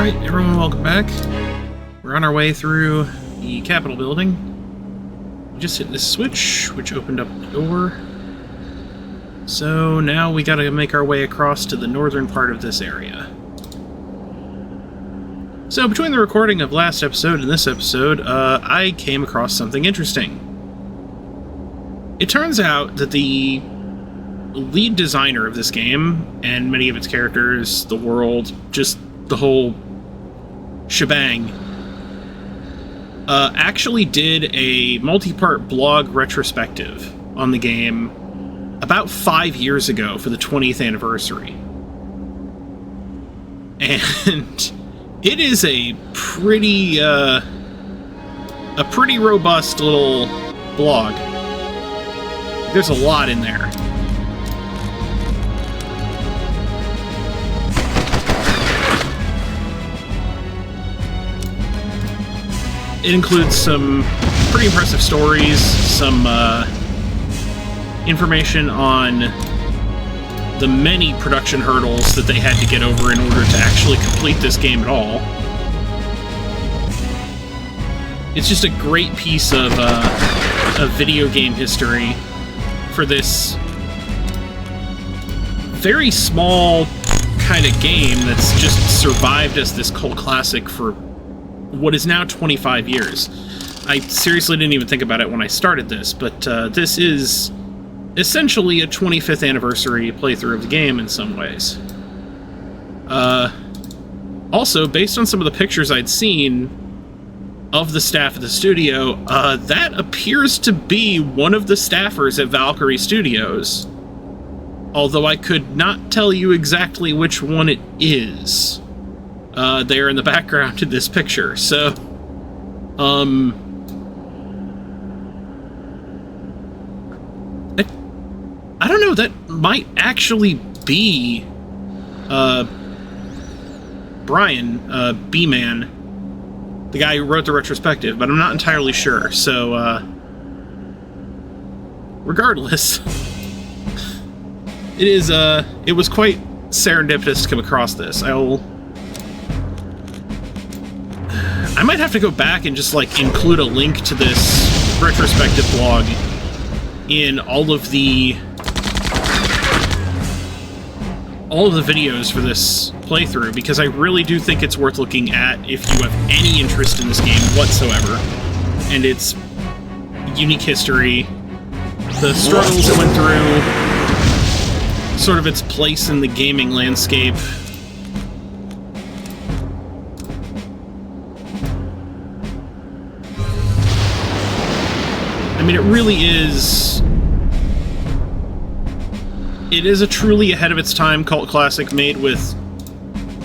Alright, everyone, welcome back. We're on our way through the Capitol building. We just hit this switch, which opened up the door. So now we gotta make our way across to the northern part of this area. So between the recording of last episode and this episode, I came across something interesting. It turns out that the lead designer of this game, and many of its characters, the world, just the whole shebang, actually did a multi-part blog retrospective on the game about 5 years ago for the 20th anniversary. And it is a pretty robust little blog. There's a lot in there. It includes some pretty impressive stories, some information on the many production hurdles that they had to get over in order to actually complete this game at all. It's just a great piece of video game history for this very small kind of game that's just survived as this cult classic for what is now 25 years. I seriously didn't even think about it when I started this, but this is essentially a 25th anniversary playthrough of the game in some ways. Also, based on some of the pictures I'd seen of the staff at the studio, that appears to be one of the staffers at Valkyrie Studios, although I could not tell you exactly which one it is. There in the background in this picture. So, I don't know, that might actually be, Brian, B-Man, the guy who wrote the retrospective, but I'm not entirely sure. So, regardless, it was quite serendipitous to come across this. I might have to go back and just, like, include a link to this retrospective blog in all of the videos for this playthrough, because I really do think it's worth looking at if you have any interest in this game whatsoever, and its unique history, the struggles it went through, sort of its place in the gaming landscape. I mean, it really is... It is a truly ahead-of-its-time cult classic made with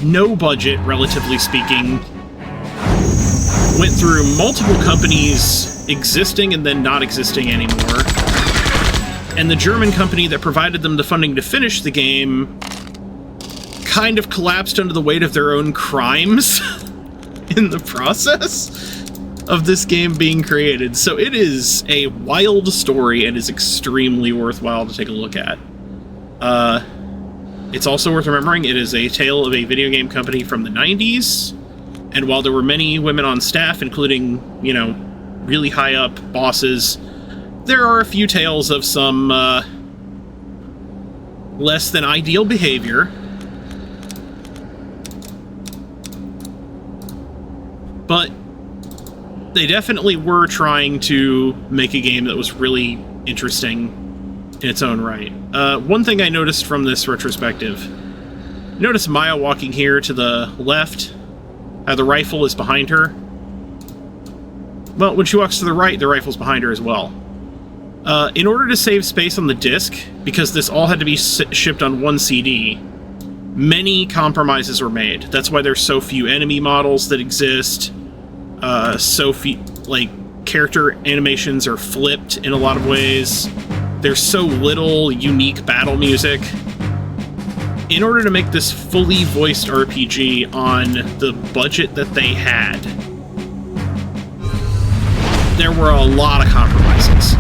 no budget, relatively speaking. Went through multiple companies existing and then not existing anymore. And the German company that provided them the funding to finish the game kind of collapsed under the weight of their own crimes in the process of this game being created. So it is a wild story and is extremely worthwhile to take a look at. It's also worth remembering it is a tale of a video game company from the 90s, and while there were many women on staff, including, you know, really high up bosses, there are a few tales of some less than ideal behavior. But they definitely were trying to make a game that was really interesting in its own right. One thing I noticed from this retrospective, notice Maya walking here to the left, how the rifle is behind her. Well, when she walks to the right, the rifle's behind her as well. In order to save space on the disc, because this all had to be shipped on one CD, many compromises were made. That's why there's so few enemy models that exist. So few, like, character animations are flipped in a lot of ways. There's so little unique battle music. In order to make this fully voiced RPG on the budget that they had, there were a lot of compromises.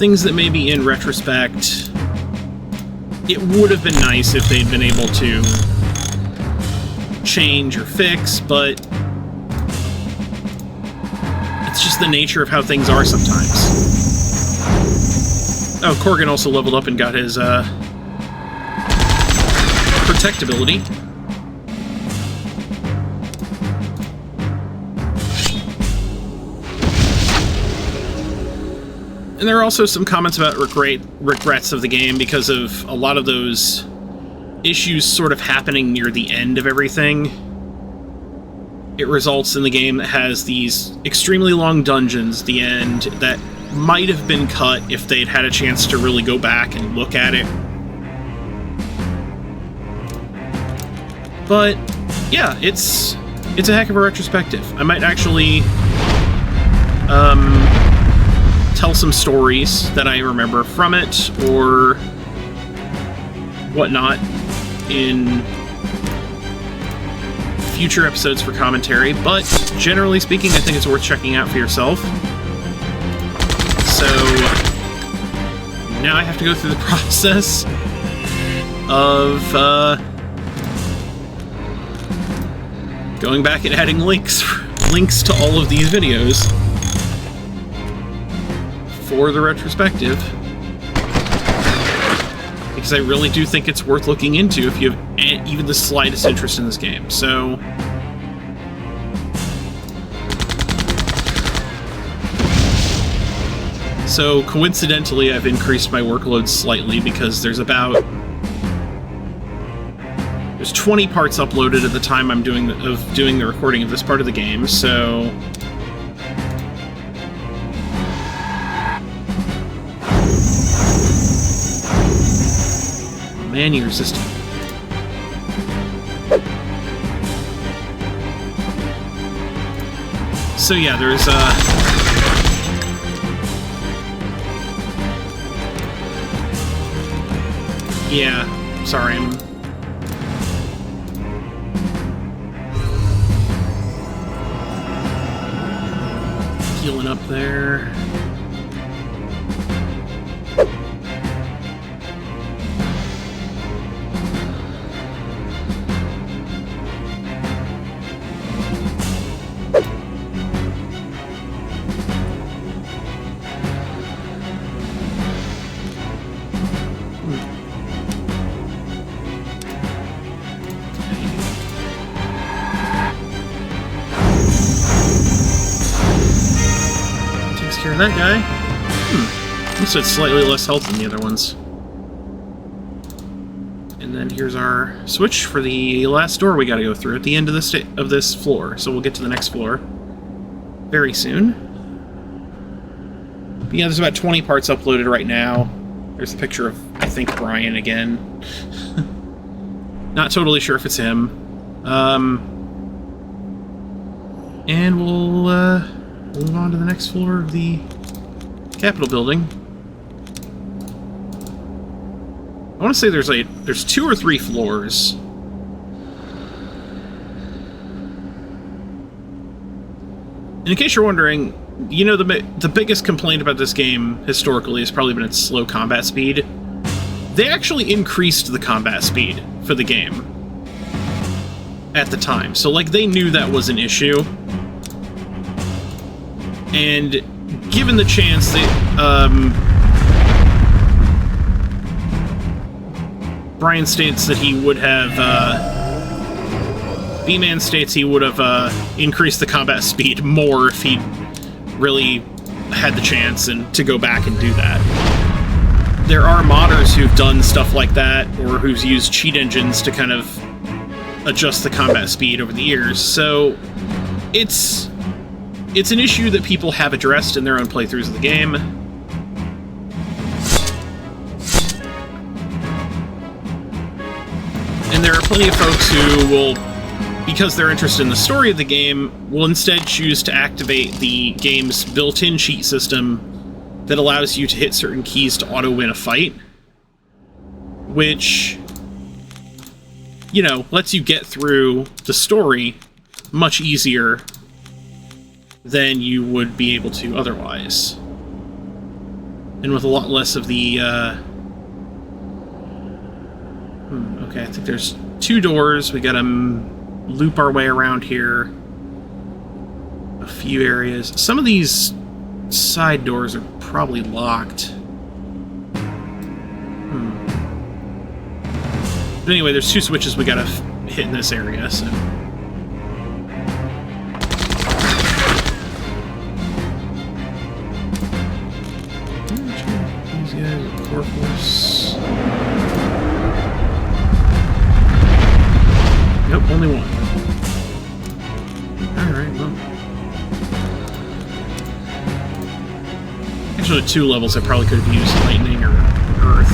things that maybe in retrospect it would have been nice if they'd been able to change or fix, but it's just the nature of how things are sometimes. Oh, Corgan also leveled up and got his protect ability. And there are also some comments about regrets of the game because of a lot of those issues sort of happening near the end of everything. It results in the game that has these extremely long dungeons at the end that might have been cut if they'd had a chance to really go back and look at it. But yeah, it's a heck of a retrospective. I might actually tell some stories that I remember from it or whatnot in future episodes for commentary, but generally speaking, I think it's worth checking out for yourself. So now I have to go through the process of going back and adding links to all of these videos for the retrospective, because I really do think it's worth looking into if you have even the slightest interest in this game. So coincidentally, I've increased my workload slightly because there's 20 parts uploaded at the time I'm doing the recording of this part of the game, so man, you're resistant. So yeah, there's yeah, sorry, I'm healing up there. That guy? Looks like slightly less health than the other ones. And then here's our switch for the last door we gotta go through at the end of this floor. So we'll get to the next floor very soon. But yeah, there's about 20 parts uploaded right now. There's a picture of, I think, Brian again. Not totally sure if it's him. And we'll move on to the next floor of the Capitol building. I want to say there's 2 or 3 floors. And in case you're wondering, you know, the biggest complaint about this game historically has probably been its slow combat speed. They actually increased the combat speed for the game at the time. So, like, they knew that was an issue. And given the chance that, Brian states that he would have, B-Man states he would have, increased the combat speed more if he really had the chance and to go back and do that. There are modders who've done stuff like that, or who've used cheat engines to kind of adjust the combat speed over the years, so it's an issue that people have addressed in their own playthroughs of the game. And there are plenty of folks who will, because they're interested in the story of the game, will instead choose to activate the game's built-in cheat system that allows you to hit certain keys to auto-win a fight, which, you know, lets you get through the story much easier than you would be able to otherwise. and with a lot less of the, okay, I think there's 2 doors. We gotta loop our way around here. A few areas. Some of these side doors are probably locked. But anyway, there's 2 switches we gotta hit in this area, so... These guys are core force. Nope, only 1. Alright, well... Actually, at 2 levels I probably could have used lightning or earth.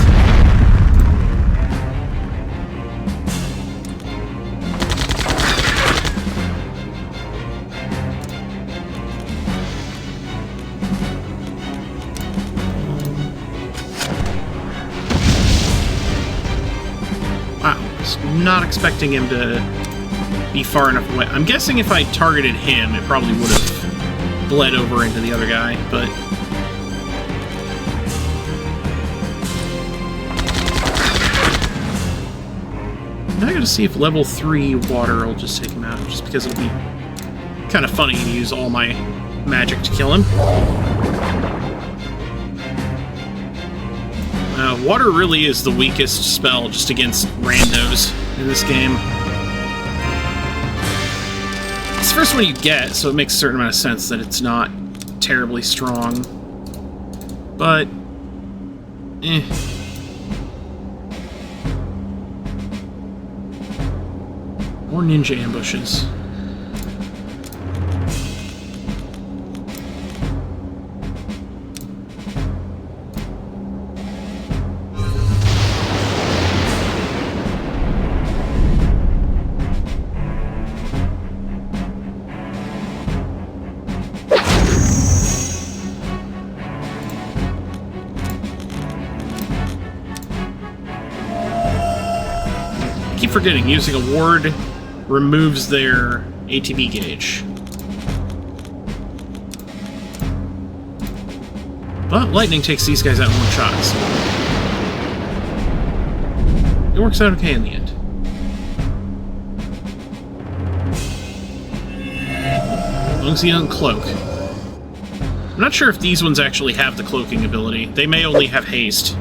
Not expecting him to be far enough away. I'm guessing if I targeted him, it probably would have bled over into the other guy, but... Now I gotta see if level 3 water will just take him out, just because it'll be kind of funny to use all my magic to kill him. Water really is the weakest spell just against randos in this game. It's the first one you get, so it makes a certain amount of sense that it's not terribly strong. But... More ninja ambushes. Forgetting, using a ward removes their ATB gauge. But lightning takes these guys out in 1 shot, so it works out okay in the end. As long as he doesn't cloak. I'm not sure if these ones actually have the cloaking ability. They may only have haste.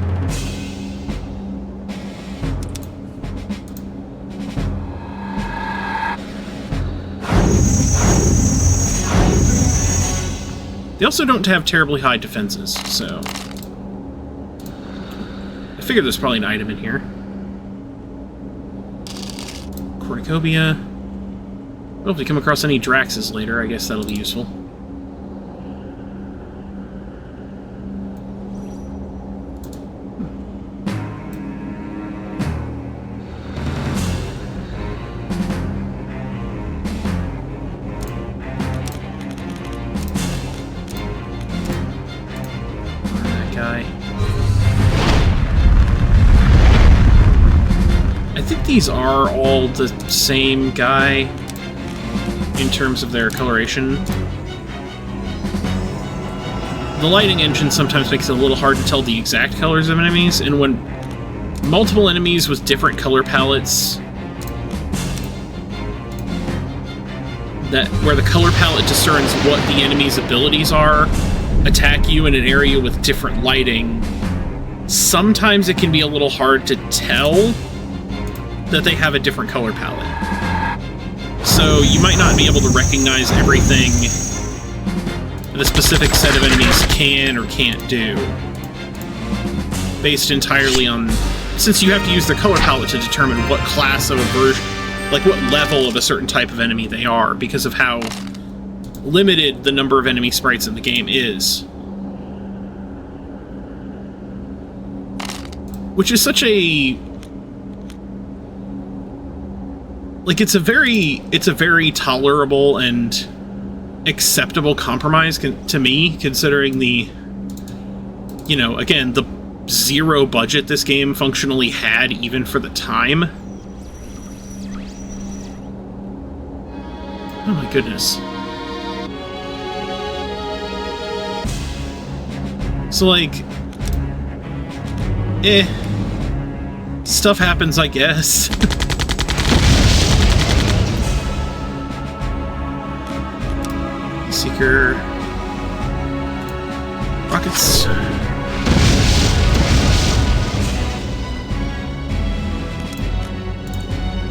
They also don't have terribly high defenses, so... I figured there's probably an item in here. Cornucopia. Well, if we come across any Draxes later, I guess that'll be useful. These are all the same guy in terms of their coloration. The lighting engine sometimes makes it a little hard to tell the exact colors of enemies, and when multiple enemies with different color palettes, where the color palette discerns what the enemy's abilities are, attack you in an area with different lighting, sometimes it can be a little hard to tell that they have a different color palette. So you might not be able to recognize everything that a specific set of enemies can or can't do, based entirely on... Since you have to use their color palette to determine what class of a version, like what level of a certain type of enemy they are, because of how limited the number of enemy sprites in the game is. Which is such a... Like, it's a very tolerable and acceptable compromise to me, considering the, you know, again, the 0 budget this game functionally had, even for the time. Oh my goodness. So, like, Stuff happens, I guess. Seeker... rockets.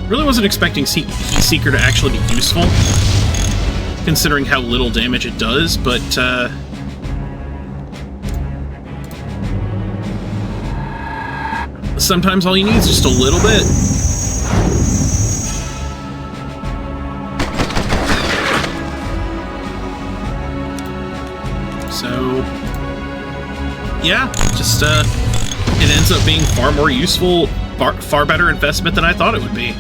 Really wasn't expecting Heat Seeker to actually be useful, considering how little damage it does, but sometimes all you need is just a little bit. So, yeah, just it ends up being far more useful, far better investment than I thought it would be.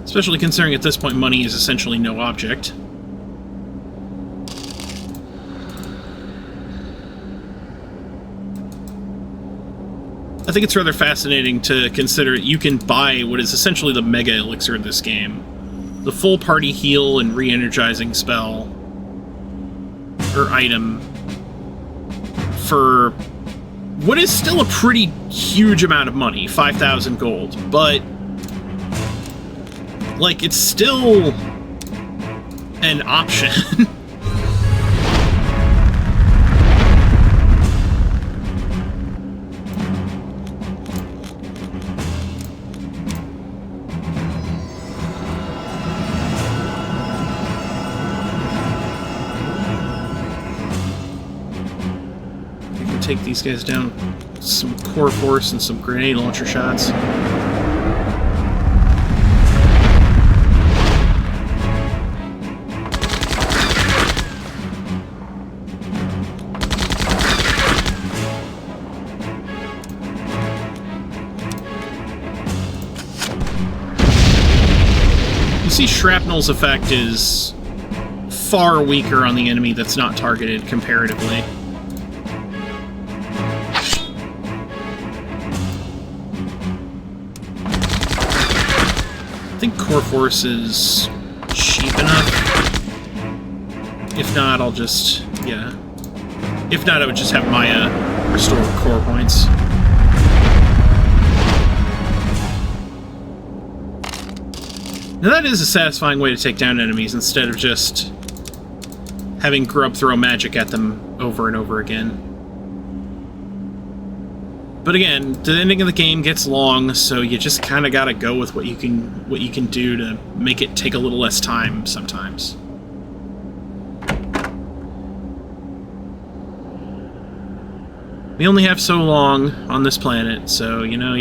Especially considering at this point money is essentially no object. I think it's rather fascinating to consider you can buy what is essentially the mega elixir in this game. The full party heal and re-energizing spell, or item, for what is still a pretty huge amount of money, 5,000 gold, but like, it's still an option. We can take these guys down with some core force and some grenade launcher shots. See, Shrapnel's effect is far weaker on the enemy that's not targeted comparatively. I think Core Force is cheap enough. If not, I'll just... yeah. If not, I would just have Maya restore core points. Now that is a satisfying way to take down enemies instead of just having Grubb throw magic at them over and over again. But again, the ending of the game gets long, so you just kind of gotta go with what you can do to make it take a little less time sometimes. We only have so long on this planet, so you know,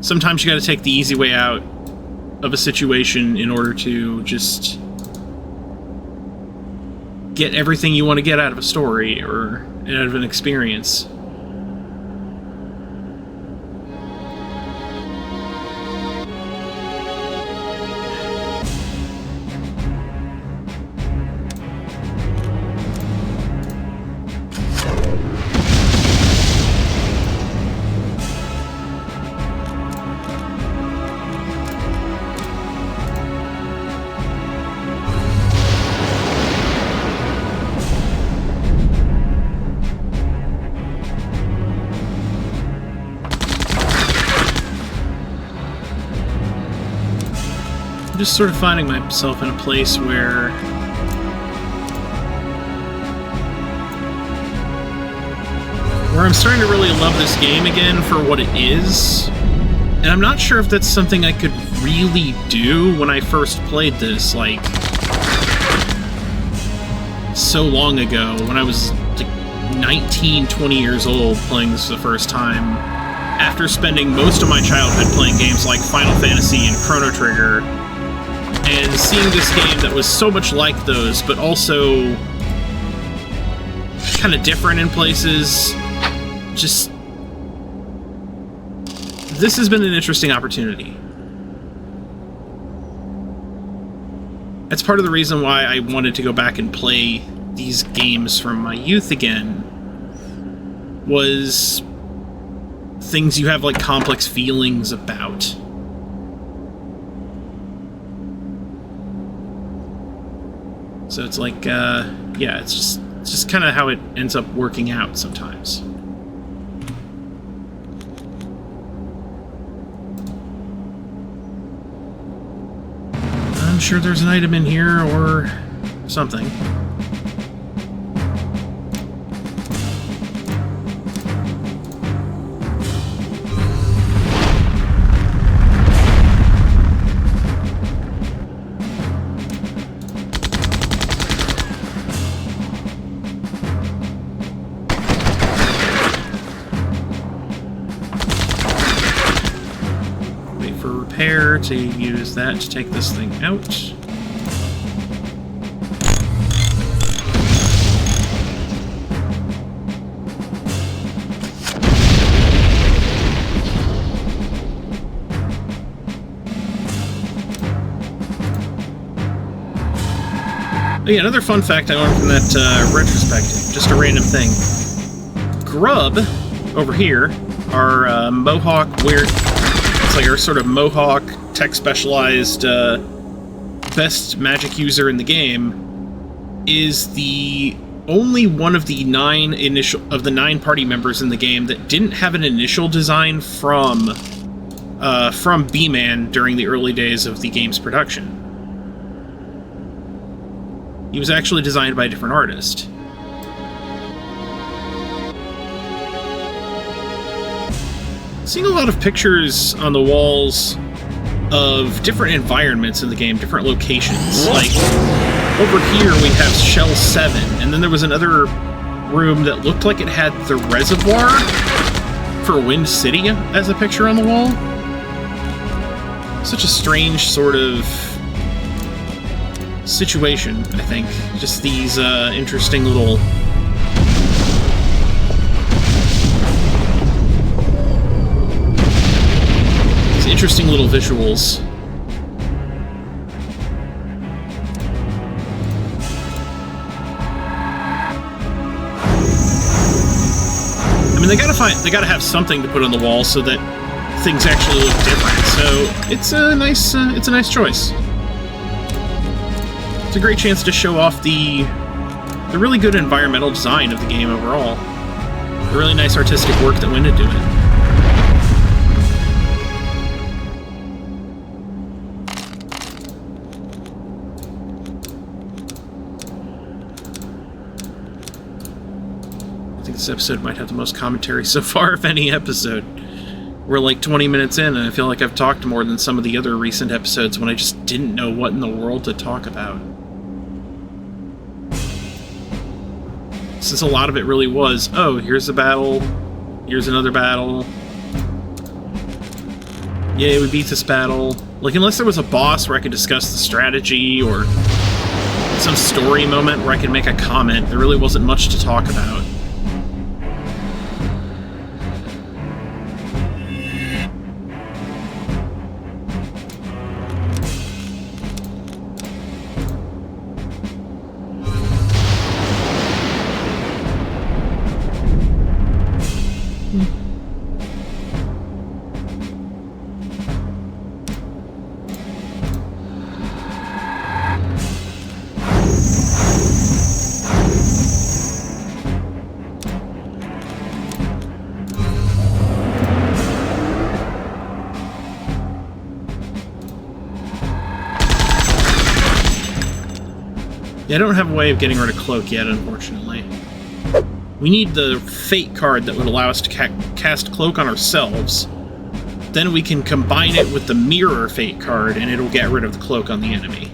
sometimes you gotta take the easy way out of a situation in order to just get everything you want to get out of a story or out of an experience. Just sort of finding myself in a place where I'm starting to really love this game again for what it is, and I'm not sure if that's something I could really do when I first played this, like, so long ago, when I was like 19, 20 years old playing this for the first time, after spending most of my childhood playing games like Final Fantasy and Chrono Trigger, and seeing this game that was so much like those, but also kind of different in places. Just... this has been an interesting opportunity. That's part of the reason why I wanted to go back and play these games from my youth again, was things you have like complex feelings about. So it's like, yeah, it's just kind of how it ends up working out sometimes. I'm sure there's an item in here or something. To use that to take this thing out. Oh yeah, another fun fact I learned from that retrospective, just a random thing. Grubb, over here, our Mohawk weird... It's like our sort of Mohawk, tech-specialized, best magic user in the game, is the only one of the 9 party members in the game that didn't have an initial design from B-Man during the early days of the game's production. He was actually designed by a different artist. Seeing a lot of pictures on the walls of different environments in the game, different locations. Like, over here we have Shell 7, and then there was another room that looked like it had the reservoir for Wind City as a picture on the wall. Such a strange sort of situation, I think. Just these interesting little... interesting little visuals. I mean, they gotta have something to put on the wall so that things actually look different. So it's a nice choice. It's a great chance to show off the really good environmental design of the game overall. The really nice artistic work that went into it. This episode might have the most commentary so far of any episode. We're like 20 minutes in, and I feel like I've talked more than some of the other recent episodes when I just didn't know what in the world to talk about. Since a lot of it really was, oh, here's a battle, here's another battle. Yay, we beat this battle. Like, unless there was a boss where I could discuss the strategy, or some story moment where I could make a comment, there really wasn't much to talk about. Yeah, I don't have a way of getting rid of Cloak yet, unfortunately. We need the Fate card that would allow us to cast Cloak on ourselves. Then we can combine it with the Mirror Fate card, and it'll get rid of the Cloak on the enemy.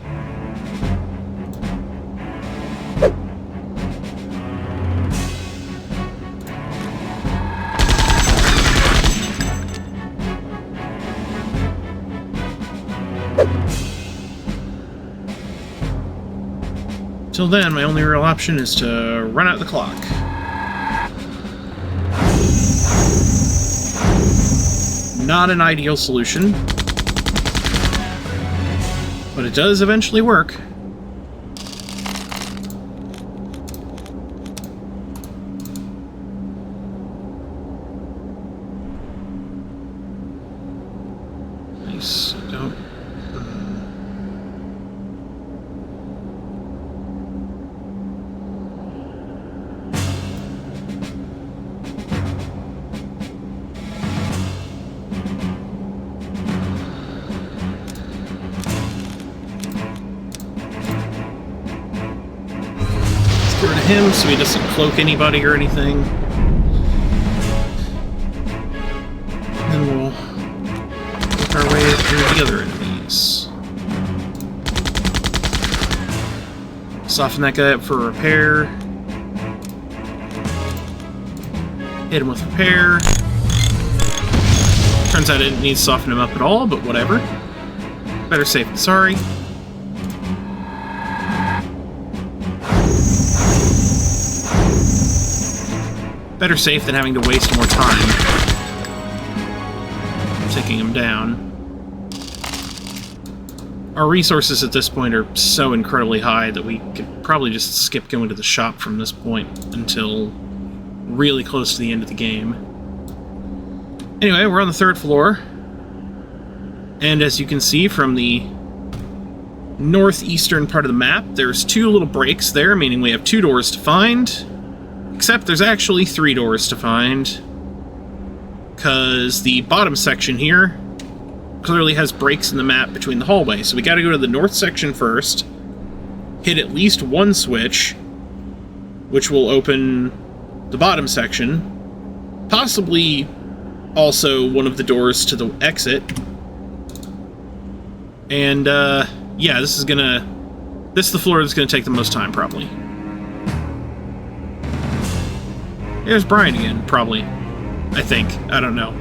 Till then, my only real option is to run out the clock. Not an ideal solution, but it does eventually work. Get rid of him so he doesn't cloak anybody or anything. Then we'll work our way through the other enemies. Soften that guy up for repair. Hit him with repair. Turns out I didn't need to soften him up at all, but whatever. Better safe than sorry. Better safe than having to waste more time taking him down. Our resources at this point are so incredibly high that we could probably just skip going to the shop from this point until really close to the end of the game. Anyway, we're on the 3rd floor. And as you can see from the northeastern part of the map, there's 2 little breaks there, meaning we have 2 doors to find. Except there's actually 3 doors to find. Because the bottom section here clearly has breaks in the map between the hallways. So we gotta go to the north section first, hit at least 1 switch, which will open the bottom section, possibly also one of the doors to the exit. And, yeah, this is the floor that's gonna take the most time, probably. There's Brian again, probably. I think. I don't know.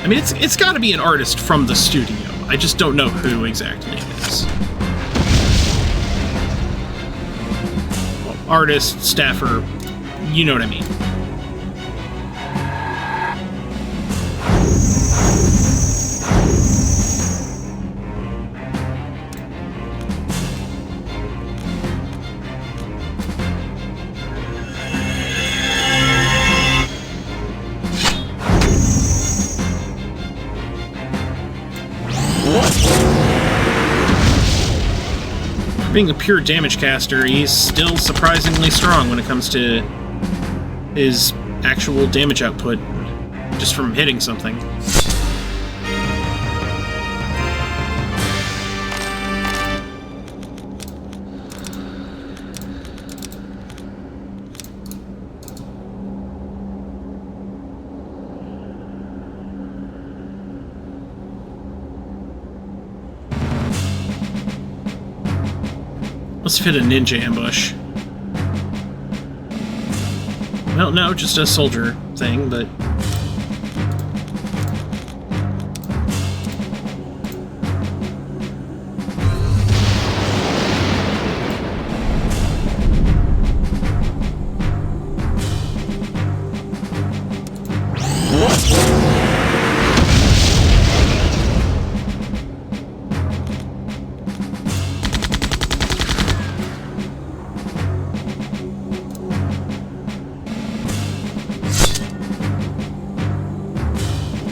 I mean, it's got to be an artist from the studio. I just don't know who exactly it is. Well, artist, staffer, you know what I mean. Being a pure damage caster, he's still surprisingly strong when it comes to his actual damage output, just from hitting something. Must have hit a ninja ambush. Well, no, just a soldier thing, but...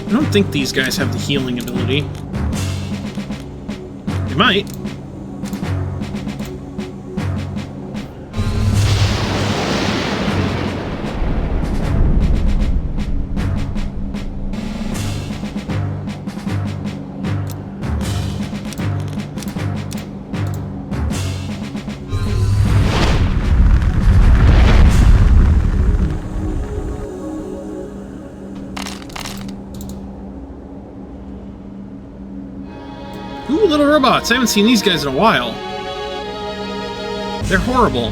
I don't think these guys have the healing ability. They might. Ooh, little robots! I haven't seen these guys in a while. They're horrible.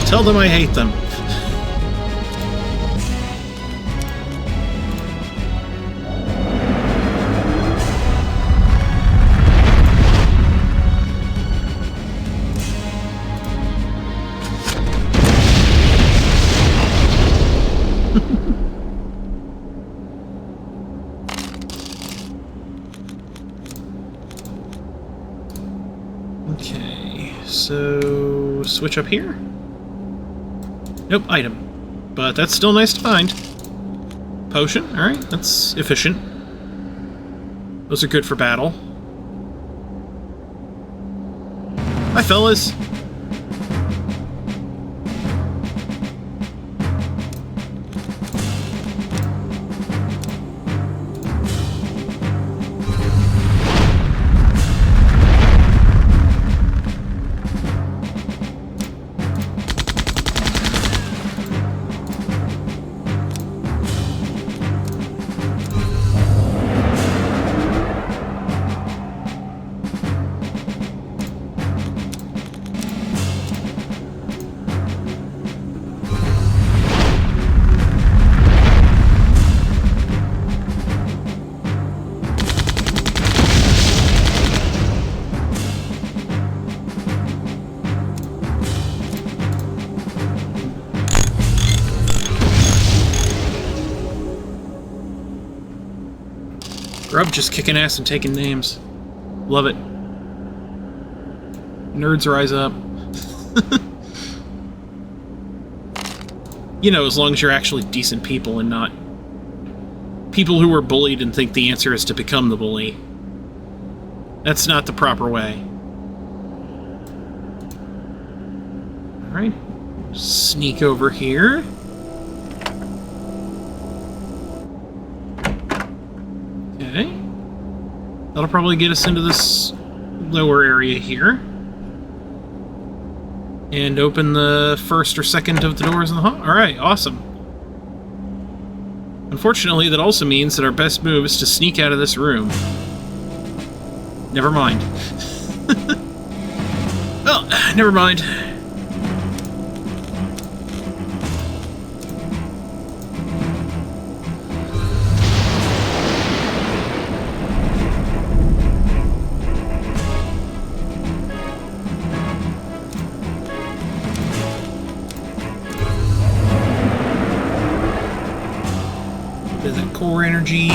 Tell them I hate them. Okay. Okay, so switch up here? Nope, item. But that's still nice to find. Potion, alright, that's efficient. Those are good for battle. Hi, fellas! Grubb just kicking ass and taking names. Love it. Nerds rise up. You know, as long as you're actually decent people and not people who are bullied and think the answer is to become the bully. That's not the proper way. Alright. Sneak over here. Okay. That'll probably get us into this lower area here. And open the first or second of the doors in the hall. Alright, awesome. Unfortunately, that also means that our best move is to sneak out of this room. Never mind. Well, never mind. Core energy.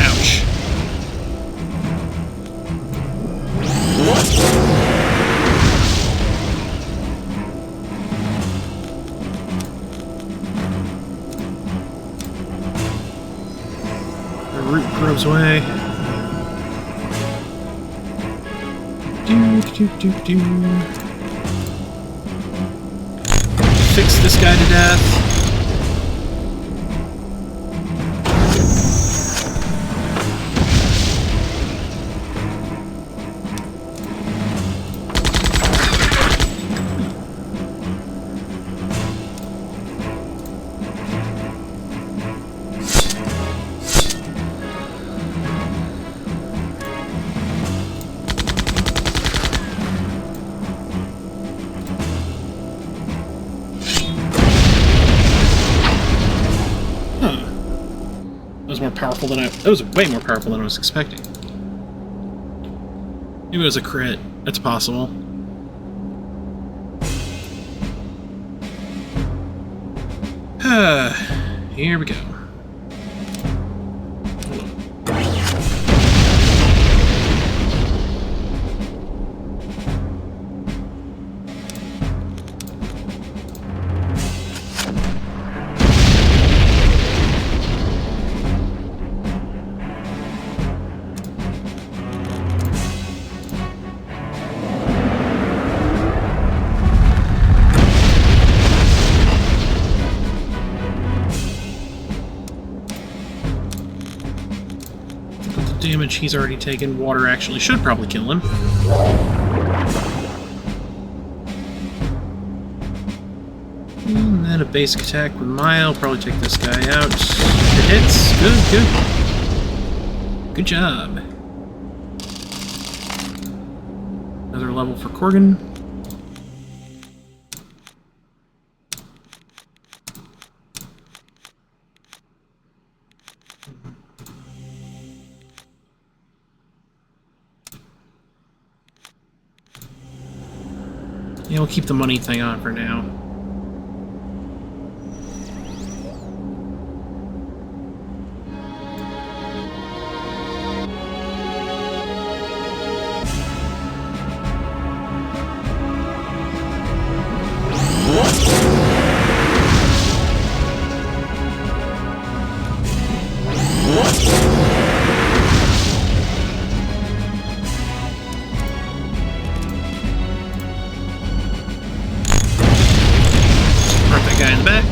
Ouch. The root Grubb's away. Fix this guy to death. That was way more powerful than I was expecting. Maybe it was a crit. That's possible. Here we go. Damage he's already taken. Water actually should probably kill him. And then a basic attack with Mile. Probably take this guy out. It hits. Good, good. Good job. Another level for Corgan. Yeah, we'll keep the money thing on for now. that guy in the back.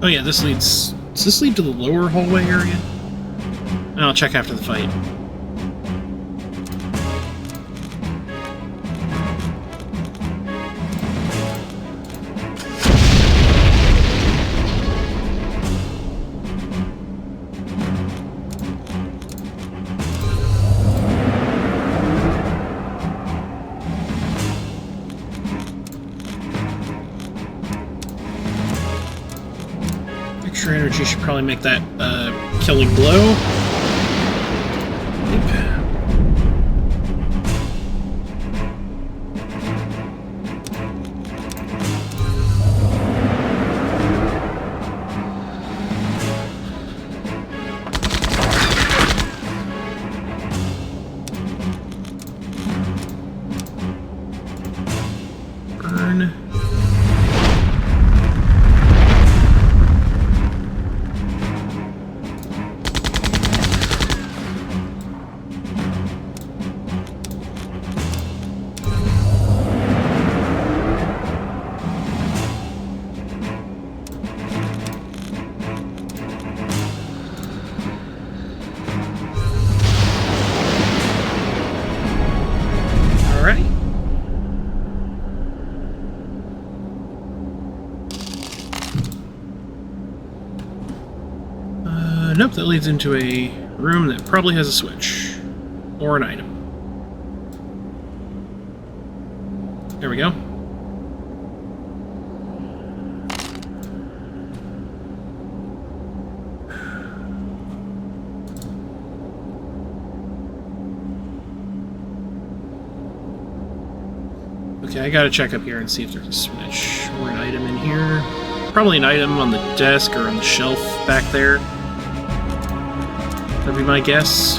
Oh yeah, this leads... Does this lead to the lower hallway area? I'll check after the fight. Extra energy should probably make that killing blow. Yep. Burn. Nope, that leads into a room that probably has a switch. Or an item. There we go. Okay, I gotta check up here and see if there's a switch or an item in here. Probably an item on the desk or on the shelf back there. That'd be my guess.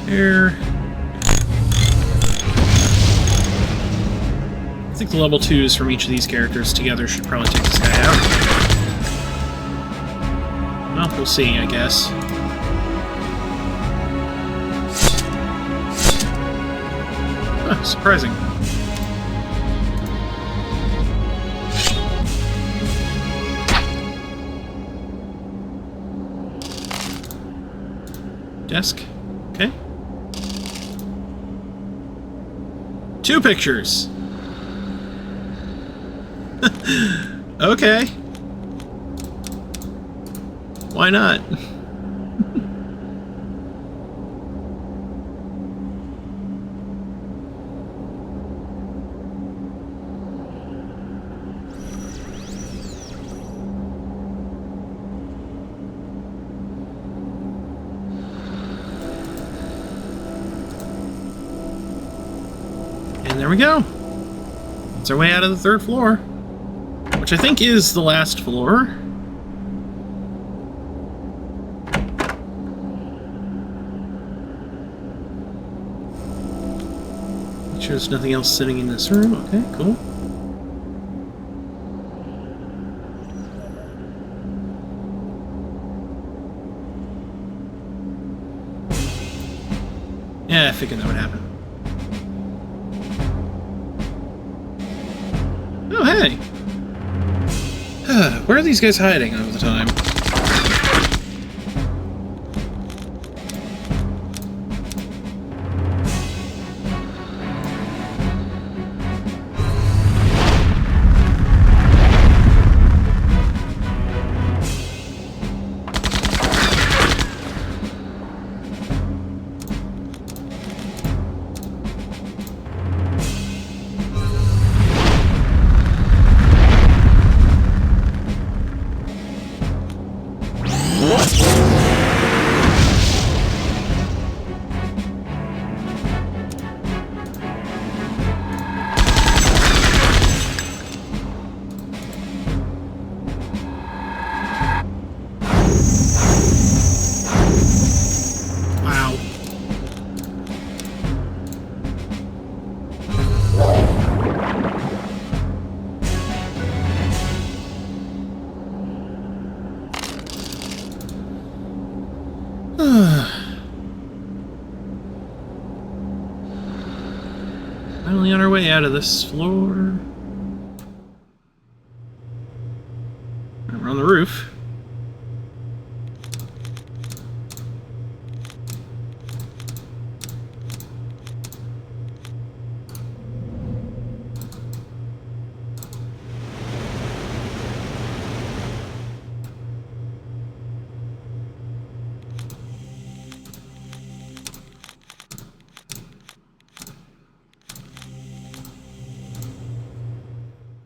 There. I think the level 2s from each of these characters together should probably take this guy out. Well, we'll see, I guess. Huh, surprising. Desk. Okay. 2 pictures! Okay. Why not? And there we go. It's our way out of the 3rd floor. Which I think is the last floor. Make sure there's nothing else sitting in this room. Okay, cool. Yeah, I figured that would happen. Oh, hey! Where are these guys hiding all the time? finally on our way out of this floor. We're on the roof.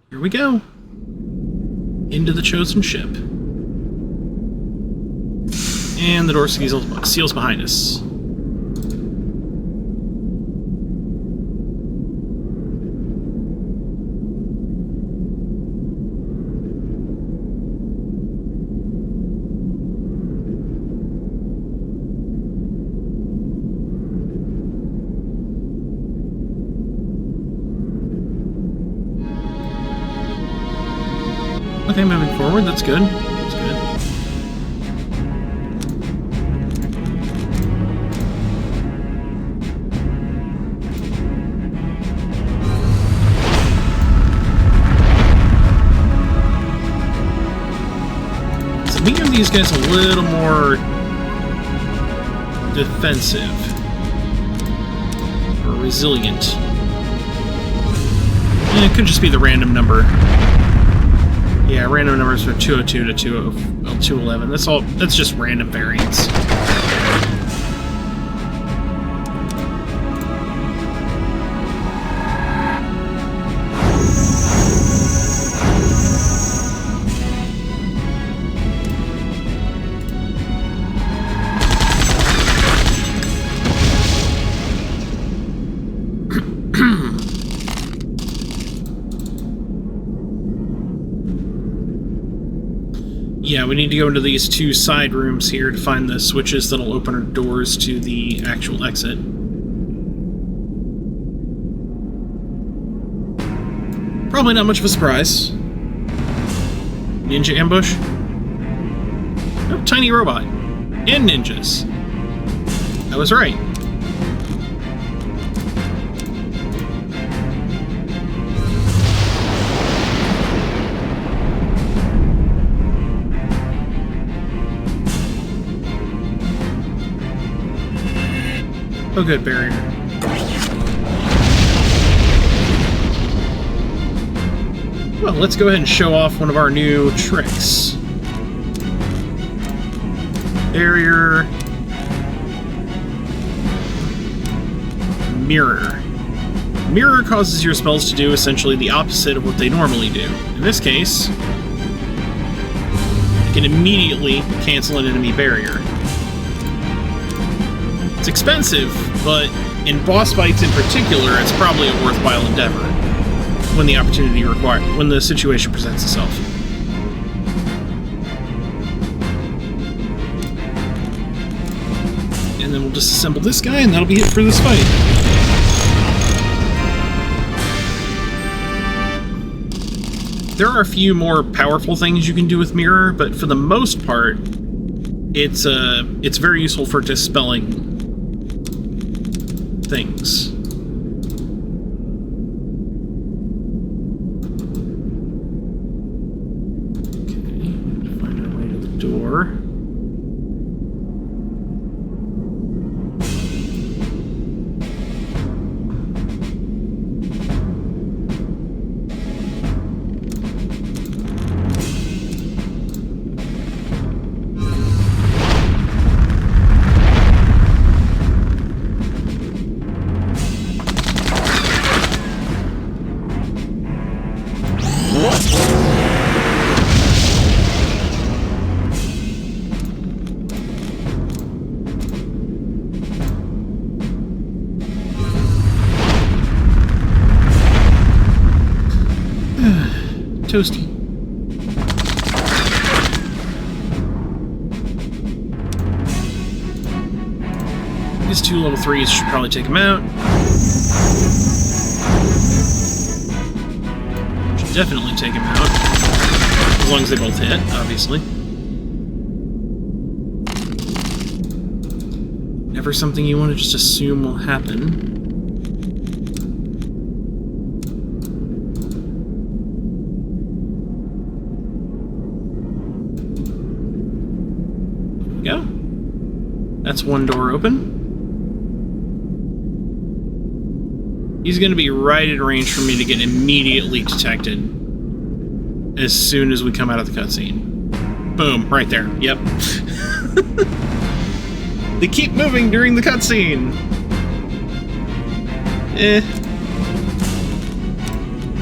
Here we go. Into the Chosen ship. And the door seals behind us. Okay, moving forward, that's good. That's good. So we give these guys a little more defensive or resilient. And it could just be the random number. Yeah, random numbers from 202 to 211. That's just random variance. Yeah, we need to go into these two side rooms here to find the switches that'll open our doors to the actual exit. Probably not much of a surprise. Ninja ambush? Oh, tiny robot. And ninjas. I was right. Oh, good, barrier. Well, let's go ahead and show off one of our new tricks. Barrier. Mirror. Mirror causes your spells to do essentially the opposite of what they normally do. In this case, you can immediately cancel an enemy barrier. It's expensive, but in boss fights in particular, it's probably a worthwhile endeavor when the situation presents itself. And then we'll disassemble this guy, and that'll be it for this fight. There are a few more powerful things you can do with Mirror, but for the most part, it's very useful for dispelling things. Okay, find our way to the door. Toasty. These two level 3s should probably take him out. Should definitely take him out. As long as they both hit, obviously. Never something you want to just assume will happen. That's one door open. He's going to be right in range for me to get immediately detected as soon as we come out of the cutscene. Boom, right there. Yep. They keep moving during the cutscene.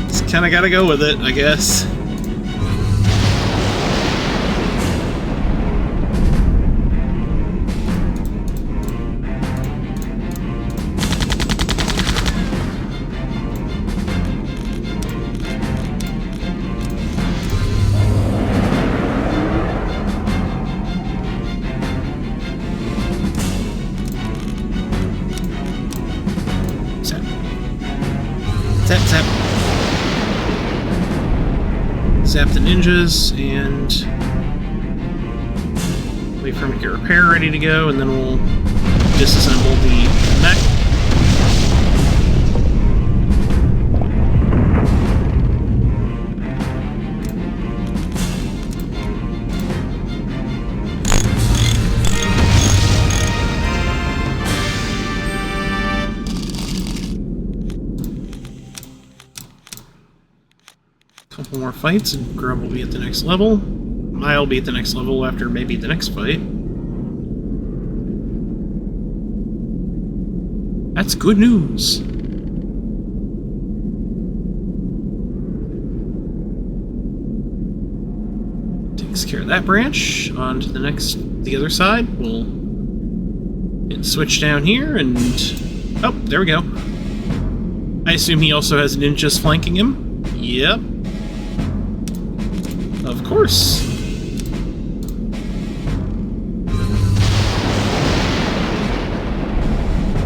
Just kind of got to go with it, I guess. Zap. Zap the ninjas, and wait for him to get repair ready to go, and then we'll disassemble the mech. Couple more fights and Grubb will be at the next level. I'll be at the next level after maybe the next fight. That's good news. Takes care of that branch. On to the other side. We'll hit switch down here and... oh, there we go. I assume he also has ninjas flanking him. Yep. Of course.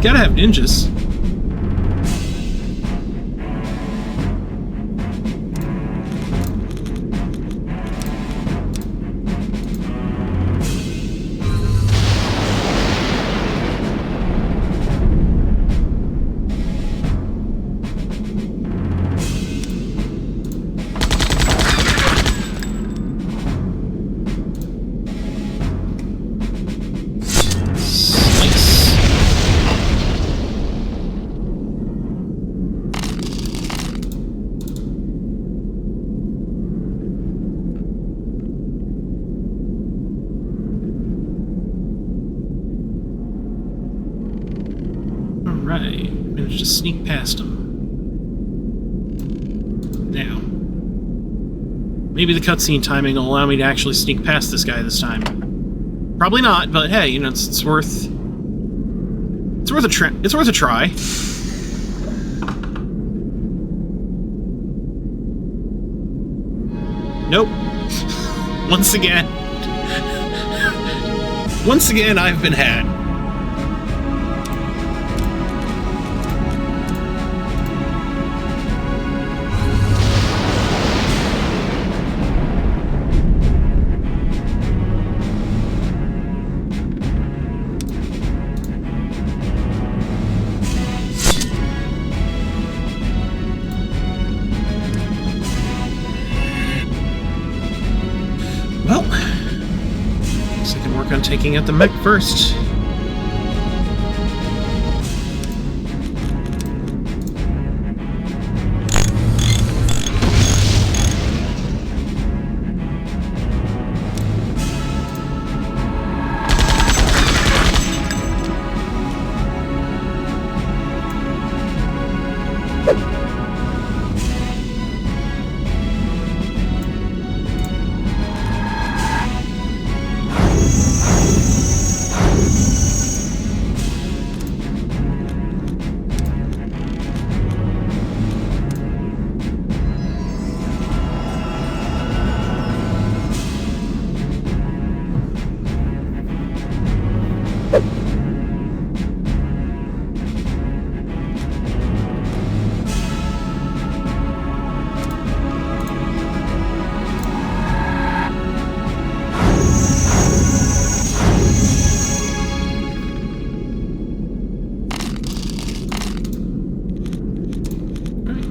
Gotta have ninjas. Alright, managed to sneak past him. Now, maybe the cutscene timing will allow me to actually sneak past this guy this time. Probably not, but hey, you know, it's worth a try. Nope. Once again, I've been had. Well, guess I can work on taking out the mech first.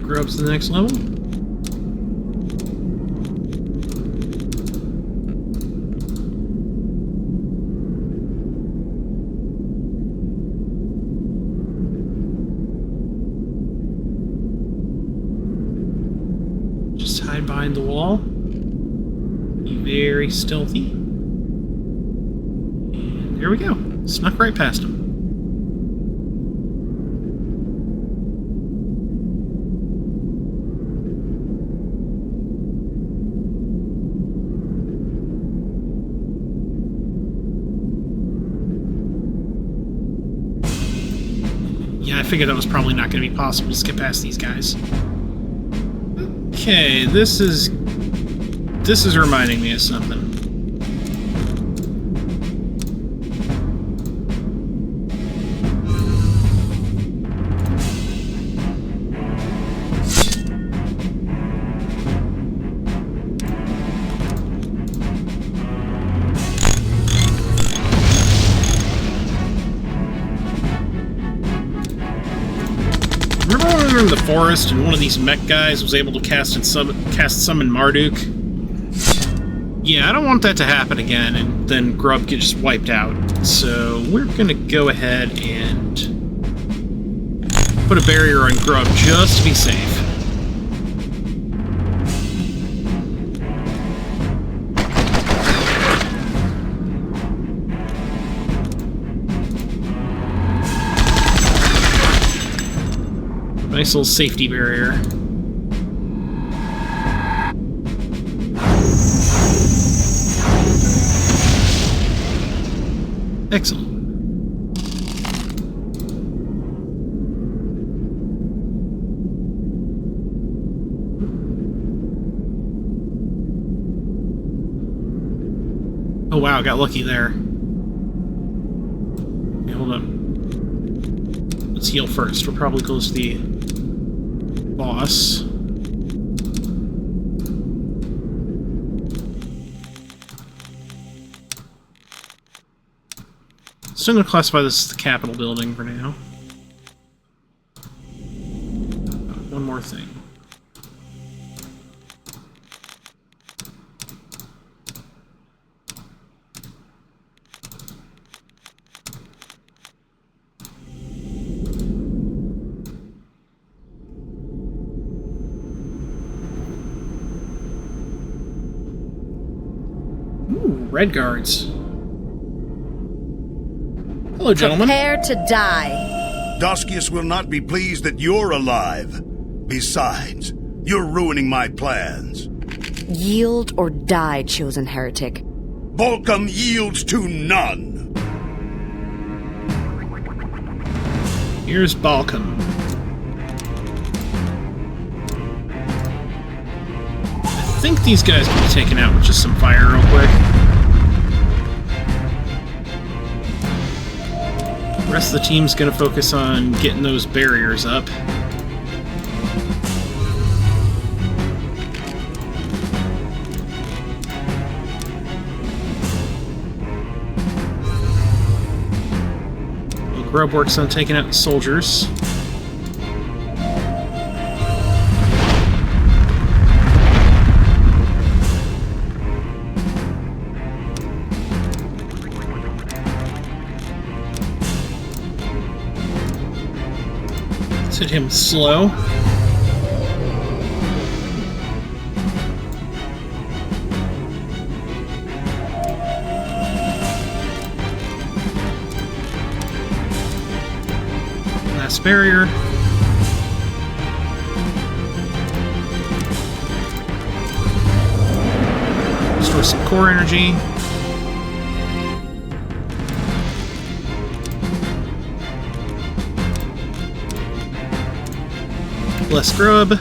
Grubb's the next level. Just hide behind the wall. Be very stealthy. And there we go. Snuck right past him. Yeah, I figured that was probably not going to be possible to skip past these guys. Okay, this is reminding me of something. In the forest, and one of these mech guys was able to cast summon Marduk. Yeah, I don't want that to happen again, and then Grubb gets just wiped out. So we're gonna go ahead and put a barrier on Grubb just to be safe. Nice little safety barrier. Excellent. Oh wow, got lucky there. Okay, hold on. Let's heal first. We're probably close to the boss. Still going to classify this as the Capitol building for now. One more thing. Red guards. Hello, gentlemen. Prepare to die. Doskias will not be pleased that you're alive. Besides, you're ruining my plans. Yield or die, chosen heretic. Balcaam yields to none. Here's Balcaam. I think these guys can be taken out with just some fire real quick. The rest of the team's gonna focus on getting those barriers up. Grubb works on taking out the soldiers. Let's hit him slow. Barrier. Restore some core energy. Bless Grubb.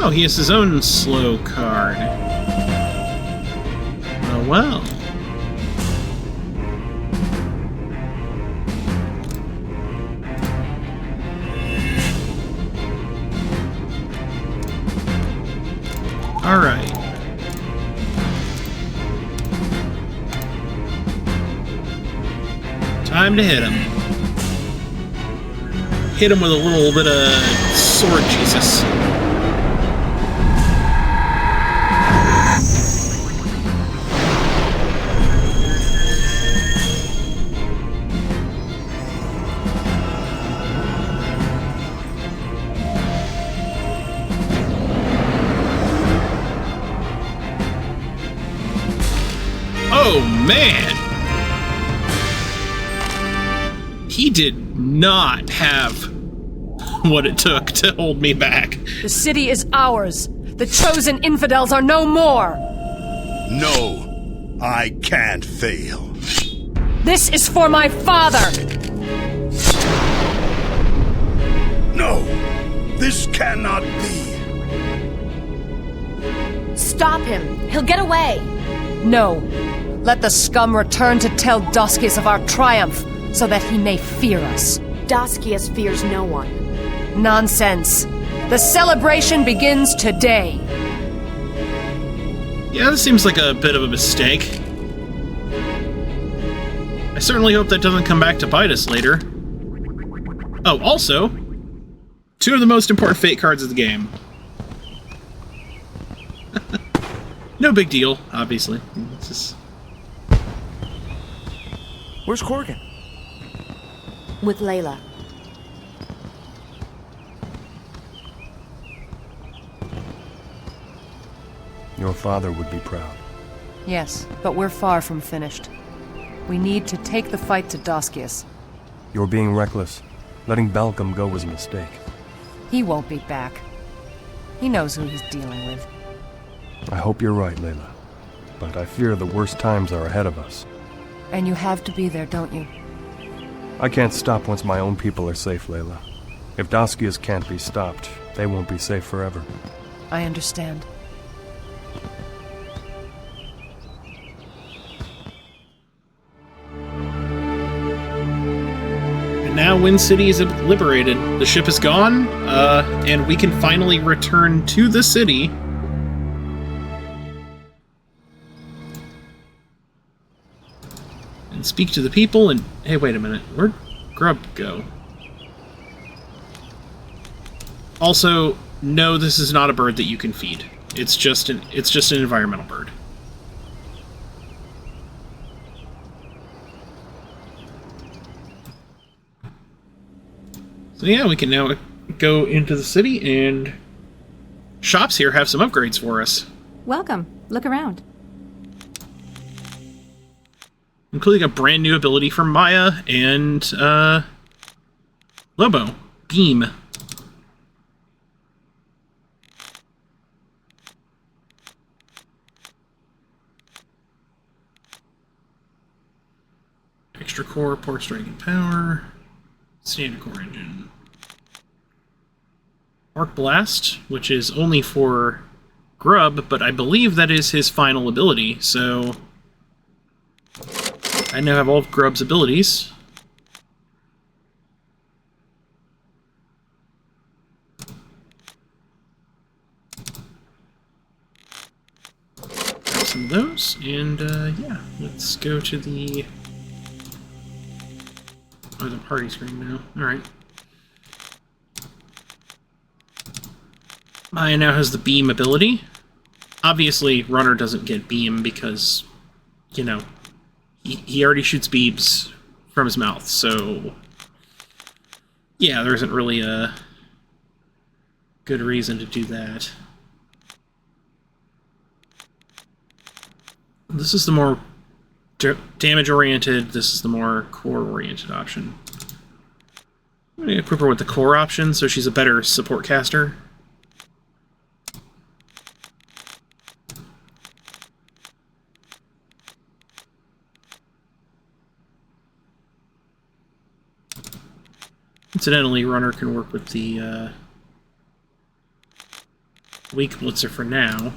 Oh, he has his own slow card. Oh, well. Alright. Time to hit him. Hit him with a little bit of sword Jesus. Oh, man! He did not have what it took to hold me back. The city is ours. The chosen infidels are no more. No, I can't fail. This is for my father. No, this cannot be. Stop him. He'll get away. No. Let the scum return to tell Doskias of our triumph, so that he may fear us. Doskias fears no one. Nonsense. The celebration begins today. Yeah, this seems like a bit of a mistake. I certainly hope that doesn't come back to bite us later. Oh, also, 2 of the most important fate cards of the game. No big deal, obviously. It's just... Where's Corgan? With Layla. Your father would be proud. Yes, but we're far from finished. We need to take the fight to Doskias. You're being reckless. Letting Balcaam go was a mistake. He won't be back. He knows who he's dealing with. I hope you're right, Layla. But I fear the worst times are ahead of us. And you have to be there, don't you? I can't stop once my own people are safe, Layla. If Doskias can't be stopped, they won't be safe forever. I understand. And now Wind City is liberated. The ship is gone, and we can finally return to the city. And speak to the people and... Hey, wait a minute. Where'd Grubb go? Also, no, this is not a bird that you can feed. It's just an environmental bird. So yeah, we can now go into the city, and shops here have some upgrades for us. Welcome. Look around. Including a brand new ability from Maya and Lobo. Beam. Extra core, poor striking power. Standard core engine. Arc Blast, which is only for Grubb, but I believe that is his final ability, so I now have all of Grubb's abilities. Grab some of those, and yeah, let's go to the... Oh, the party screen now. Alright. Maya now has the beam ability. Obviously, Runner doesn't get beam because, you know, he already shoots beams from his mouth, so... Yeah, there isn't really a good reason to do that. This is the more damage-oriented, this is the more core-oriented option. I'm going to equip her with the core option, so she's a better support caster. Incidentally, Runner can work with the weak blitzer for now.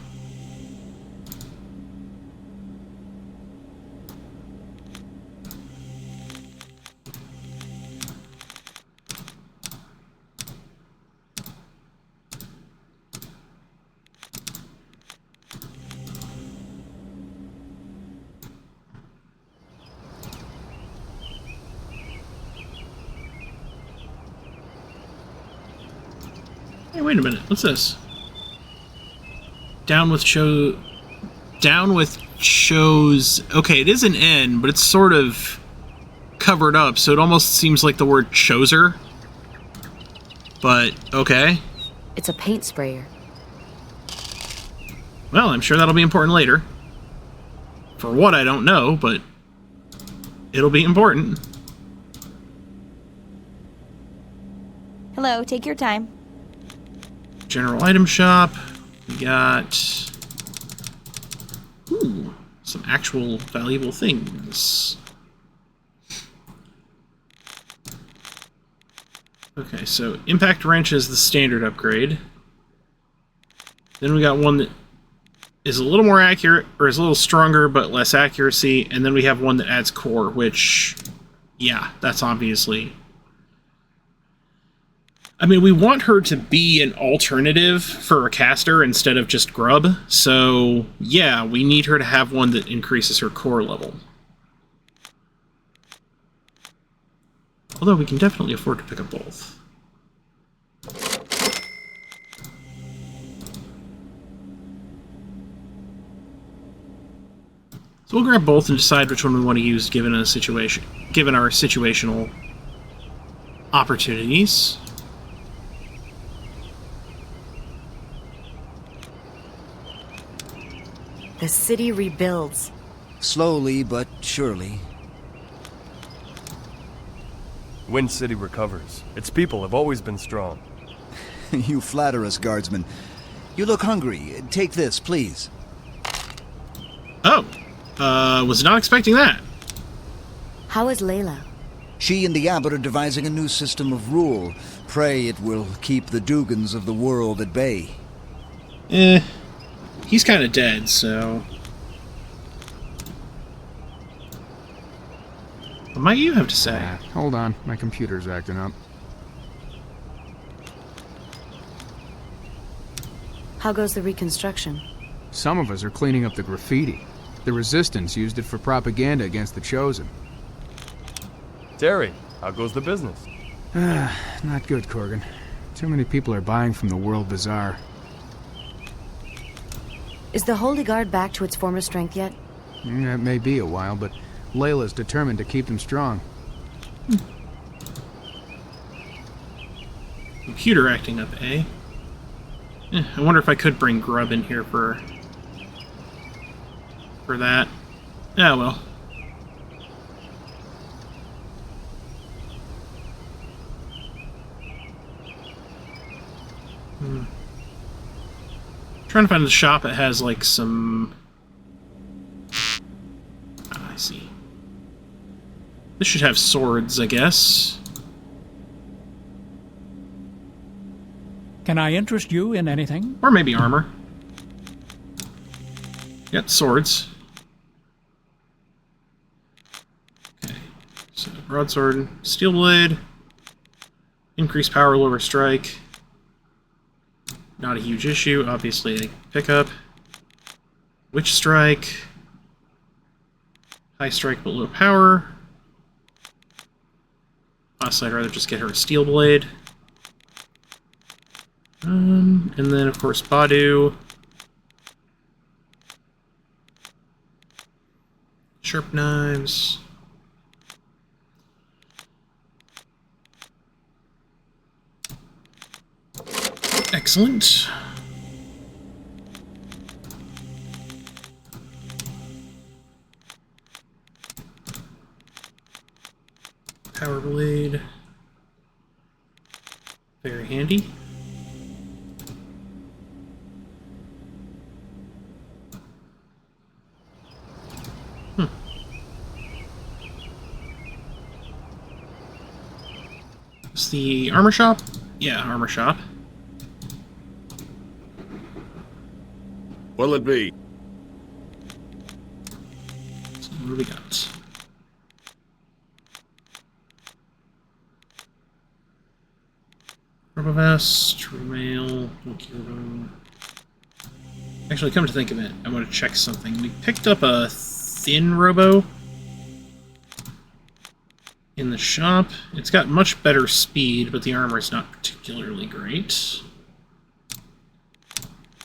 Hey, wait a minute. What's this? Down with Chose... Okay, it is an N, but it's sort of covered up, so it almost seems like the word Choser. But, okay. It's a paint sprayer. Well, I'm sure that'll be important later. For what, I don't know, but it'll be important. Hello, take your time. General item shop. We got... Ooh, some actual valuable things. Okay, so impact wrench is the standard upgrade. Then we got one that is a little more accurate, or is a little stronger but less accuracy, and then we have one that adds core, which, yeah, that's obviously... I mean, we want her to be an alternative for a caster instead of just Grubb, so yeah, we need her to have one that increases her core level. Although we can definitely afford to pick up both. So we'll grab both and decide which one we want to use given our situational opportunities. The city rebuilds. Slowly but surely. Wind City recovers. Its people have always been strong. You flatter us, guardsman. You look hungry. Take this, please. Oh, was not expecting that. How is Layla? She and the abbot are devising a new system of rule. Pray it will keep the Dugans of the world at bay. He's kind of dead, so... What might you have to say? Hold on, my computer's acting up. How goes the reconstruction? Some of us are cleaning up the graffiti. The Resistance used it for propaganda against the Chosen. Terry, how goes the business? Not good, Corgan. Too many people are buying from the World Bazaar. Is the Holy Guard back to its former strength yet? It may be a while, but Layla's determined to keep them strong. Computer acting up, eh? I wonder if I could bring Grubb in here for that. Yeah, well. Trying to find the shop that has like some... I see. This should have swords, I guess. Can I interest you in anything? Or maybe armor. Yep, swords. Okay, so broadsword, steel blade, increased power, lower strike. Not a huge issue, obviously. Pick up. Witch strike. High strike but low power. Honestly, I'd rather just get her a steel blade. And then, of course, Badu. Sharp knives. Excellent. Power blade. Very handy. Is the armor shop? Yeah, armor shop. What'll it be? So what do we got? Robovest, Mail, Actually, come to think of it, I want to check something. We picked up a thin Robo in the shop. It's got much better speed, but the armor is not particularly great.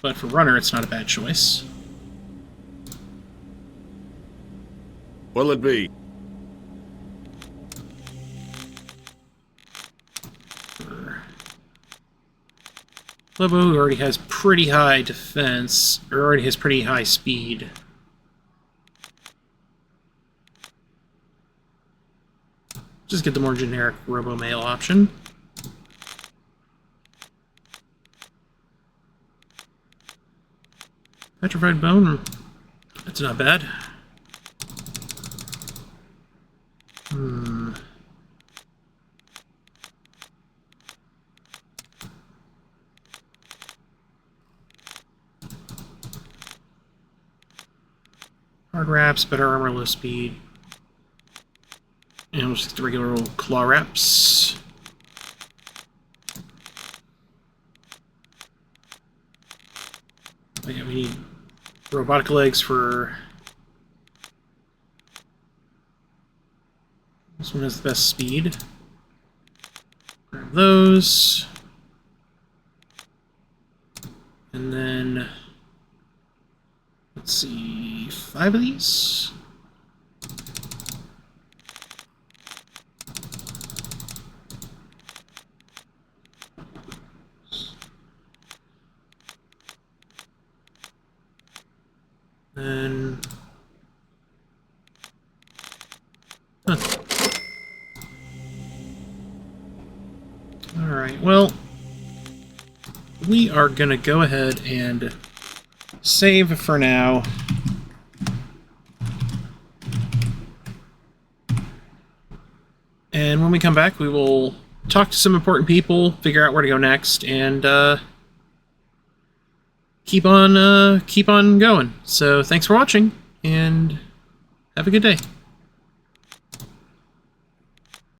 But for runner, it's not a bad choice. What'll it be? For Lobo, who already has pretty high defense, or already has pretty high speed. Just get the more generic robo-mail option. Petrified bone. That's not bad. Hard wraps, better armor, low speed. And just the regular old claw wraps. Oh yeah, we need robotic legs for... This one has the best speed. Grab those. And then... Let's see... 5 of these? And... Huh. Alright, well... We are gonna go ahead and save for now. And when we come back, we will talk to some important people, figure out where to go next, and keep on going. So thanks for watching, and have a good day.